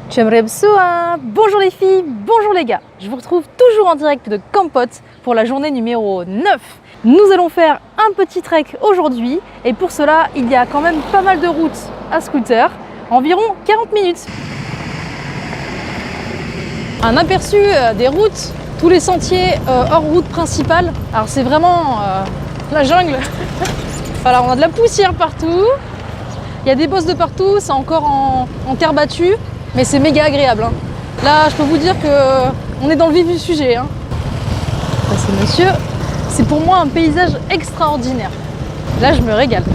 Bonjour les filles, bonjour les gars. Je vous retrouve toujours en direct de Kampot pour la journée numéro 9. Nous allons faire un petit trek aujourd'hui et pour cela, il y a quand même pas mal de routes à scooter, environ 40 minutes. Un aperçu des routes, tous les sentiers hors route principale. Alors c'est vraiment la jungle. Voilà, on a de la poussière partout. Il y a des bosses de partout, c'est encore en terre battue. Mais c'est méga agréable. Hein. Là, je peux vous dire qu'on est dans le vif du sujet. Hein. Ça, c'est monsieur. C'est pour moi un paysage extraordinaire. Là, je me régale.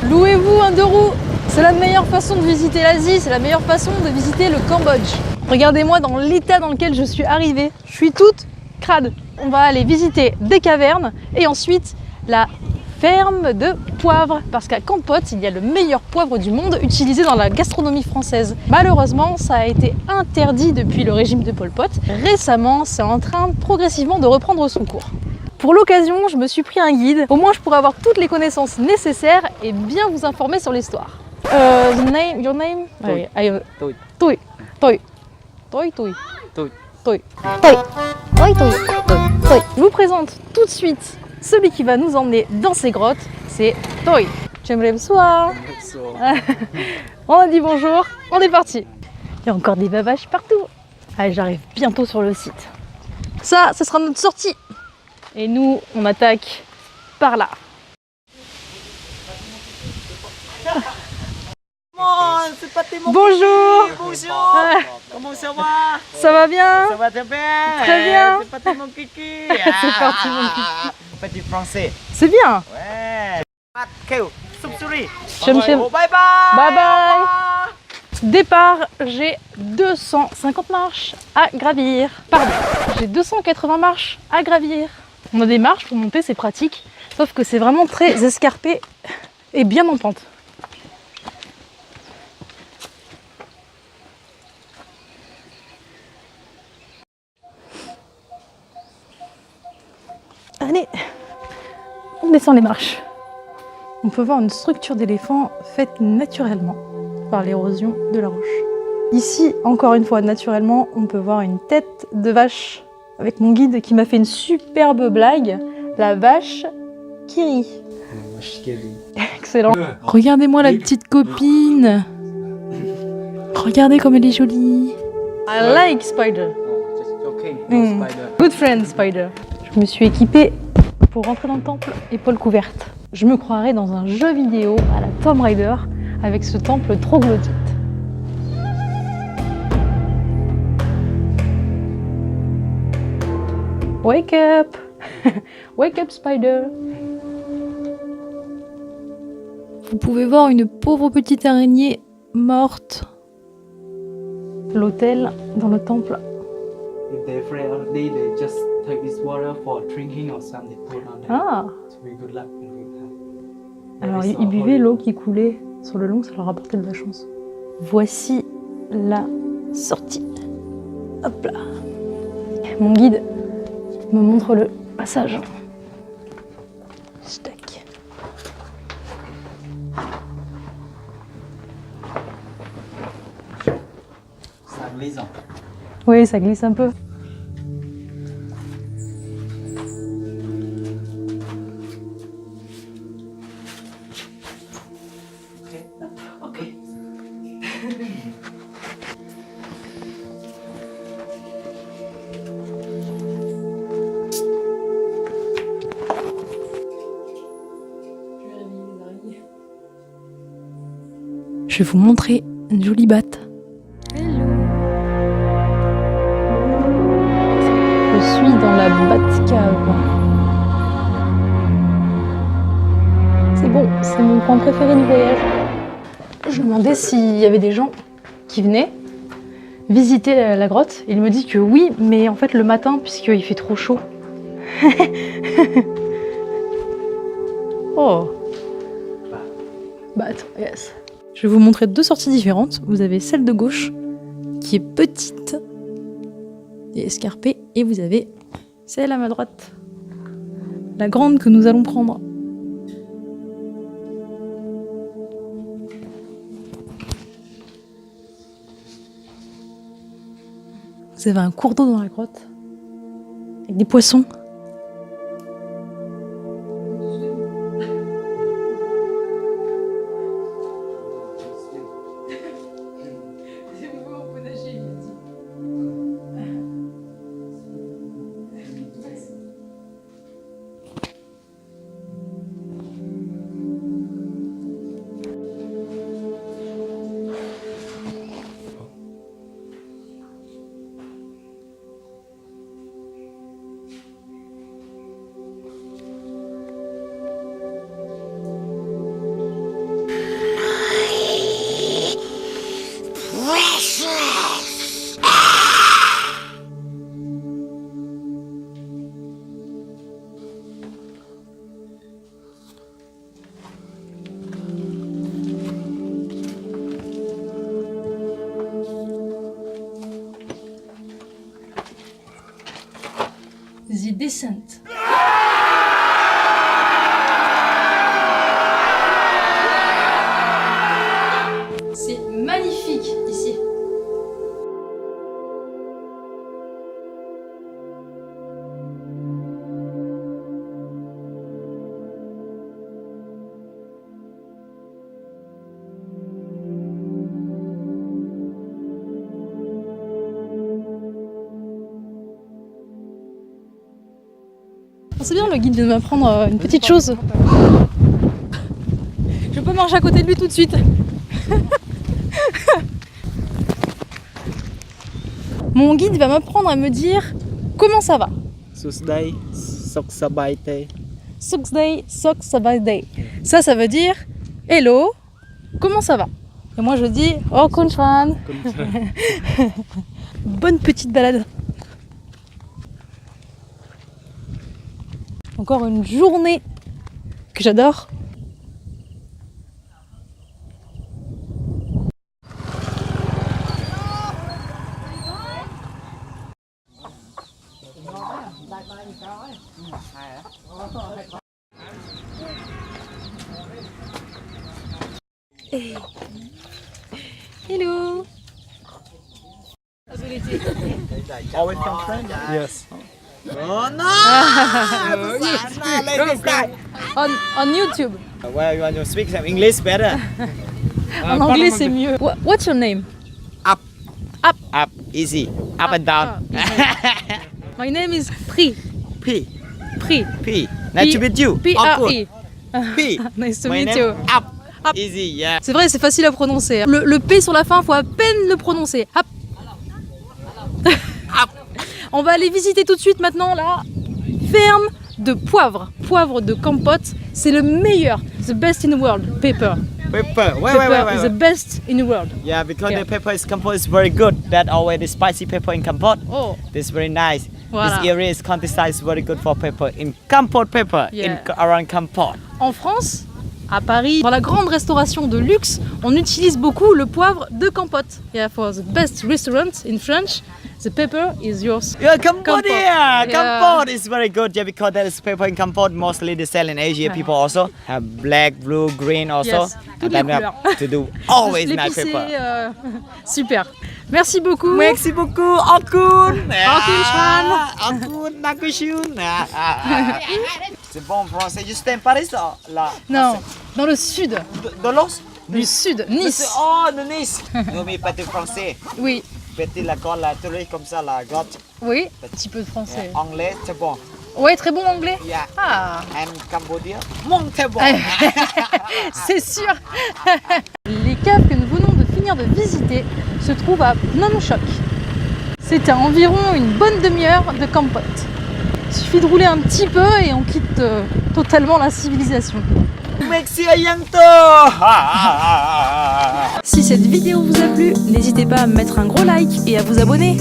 Louez-vous un deux roues. C'est la meilleure façon de visiter l'Asie. C'est la meilleure façon de visiter le Cambodge. Regardez-moi dans l'état dans lequel je suis arrivée. Je suis toute crade. On va aller visiter des cavernes et ensuite la ferme de poivre, parce qu'à Kampot, il y a le meilleur poivre du monde utilisé dans la gastronomie française. Malheureusement, ça a été interdit depuis le régime de Pol Pot. Récemment, c'est en train progressivement de reprendre son cours. Pour l'occasion, je me suis pris un guide. Au moins, je pourrais avoir toutes les connaissances nécessaires et bien vous informer sur l'histoire. Your name? Toi. Toi. Toi. Toi. Toi. Toi. Toi. Toi. Toi. Toi. Je vous présente tout de suite celui qui va nous emmener dans ces grottes, c'est Toi. On a dit bonjour, on est parti. Il y a encore des bavaches partout. Allez, j'arrive bientôt sur le site. Ça sera notre sortie. Et nous, on attaque par là. Bonjour. Bonjour. Comment ça va? Ça va bien? Ça va très bien. Très bien. C'est parti mon kiki. C'est parti mon kiki. Petit français. C'est bien. Ouais. Kêu. Soupsuri. Bye bye. Bye bye. Départ, j'ai 250 marches à gravir. Pardon, j'ai 280 marches à gravir. On a des marches pour monter, c'est pratique. Sauf que c'est vraiment très escarpé et bien en pente. Allez, on descend les marches. On peut voir une structure d'éléphant faite naturellement par l'érosion de la roche. Ici, encore une fois, naturellement, on peut voir une tête de vache avec mon guide qui m'a fait une superbe blague. La vache qui rit. Excellent. Regardez-moi la petite copine. Regardez comme elle est jolie. I like spider. Good friend, spider. Je me suis équipée pour rentrer dans le temple, épaules couvertes. Je me croirais dans un jeu vidéo à la Tomb Raider avec ce temple troglodyte. Wake up! Wake up, spider! Vous pouvez voir une pauvre petite araignée morte. L'autel dans le temple. If they're afraid of day, they just take this water for drinking or something. Put on them. Ah! To be good luck and good health. Alors ils buvaient l'eau qui coulait sur le long, ça leur apportait de la chance. Voici la sortie. Hop là. Mon guide me montre le passage. Stack. Ça glisse. Oui, ça glisse un peu. Ok. Je vais vous montrer une jolie batte. Je suis dans la Batcave. C'est bon, c'est mon coin préféré du voyage. Je me demandais s'il y avait des gens qui venaient visiter la grotte. Il me dit que oui, mais en fait le matin, puisqu'il fait trop chaud. Oh. Bat, yes. Je vais vous montrer deux sorties différentes. Vous avez celle de gauche, qui est petite et escarpée, et vous avez celle à ma droite, la grande que nous allons prendre. Vous avez un cours d'eau dans la grotte. Avec des poissons. The Descent. C'est magnifique ici. C'est bien, le guide vient de m'apprendre une petite chose. Je peux marcher à côté de lui tout de suite. Mon guide va m'apprendre à me dire comment ça va. Susday, Soksabaite. Suksday, Soksabay. Ça veut dire hello, comment ça va? Et moi je dis oh Kunchwan. Bonne petite balade. Encore une journée que j'adore. Hello. Always from friend? Yes. Oh no! On YouTube. Well, you want to speak some English better? En anglais c'est mieux. What's your name? Up. Up. Up. Easy. Up and down. My name is Pri. P. Pri. P. Nice to meet you. P-R-I. P. Nice to My meet name you. Up. Up. Easy, yeah. C'est vrai, c'est facile à prononcer. Le P sur la fin, faut à peine le prononcer. Hop. Up. On va aller visiter tout de suite maintenant la ferme de poivre. Poivre de Kampot, c'est le meilleur. The best in the world. Pepper. Pepper. Wait. Pepper is the best in the world. Yeah, because Yeah. the pepper is Kampot is very good. That always the spicy pepper in Kampot. Oh. This very nice. Voilà. This area is countryside is very good for pepper. In Kampot pepper. Yeah. Around Kampot. En France, à Paris, dans la grande restauration de luxe, on utilise beaucoup le poivre de Kampot. Yeah, for the best restaurant in French, the pepper is yours. Yeah, Kampot. Yeah. Kampot is very good. Yeah, because there is pepper in Kampot. Mostly they sell in Asia. People also have black, blue, green also. Yes, toutes les And then we have couleurs. to do always nice L'épicé, pepper. super. Merci beaucoup. Merci beaucoup, Okun. Chan. Okun, Nakushun. C'est bon en français. Juste en Paris là. Non, dans le sud. De l'os. Du sud, Nice. Oh, de Nice. Non, mais pas de français. Oui, Petit la colle, la touriste comme ça, la grotte. oui, un petit peu de français. Anglais, c'est bon. Ouais, très bon anglais. Yeah. Ah, And Cambodia, mon c'est bon. c'est sûr. Les caves que nous venons de finir de visiter se trouvent à Phnom Chok. C'est à environ une bonne demi-heure de Kampot. Il suffit de rouler un petit peu et on quitte totalement la civilisation. Merci à bientôt. Si cette vidéo vous a plu, n'hésitez pas à mettre un gros like et à vous abonner.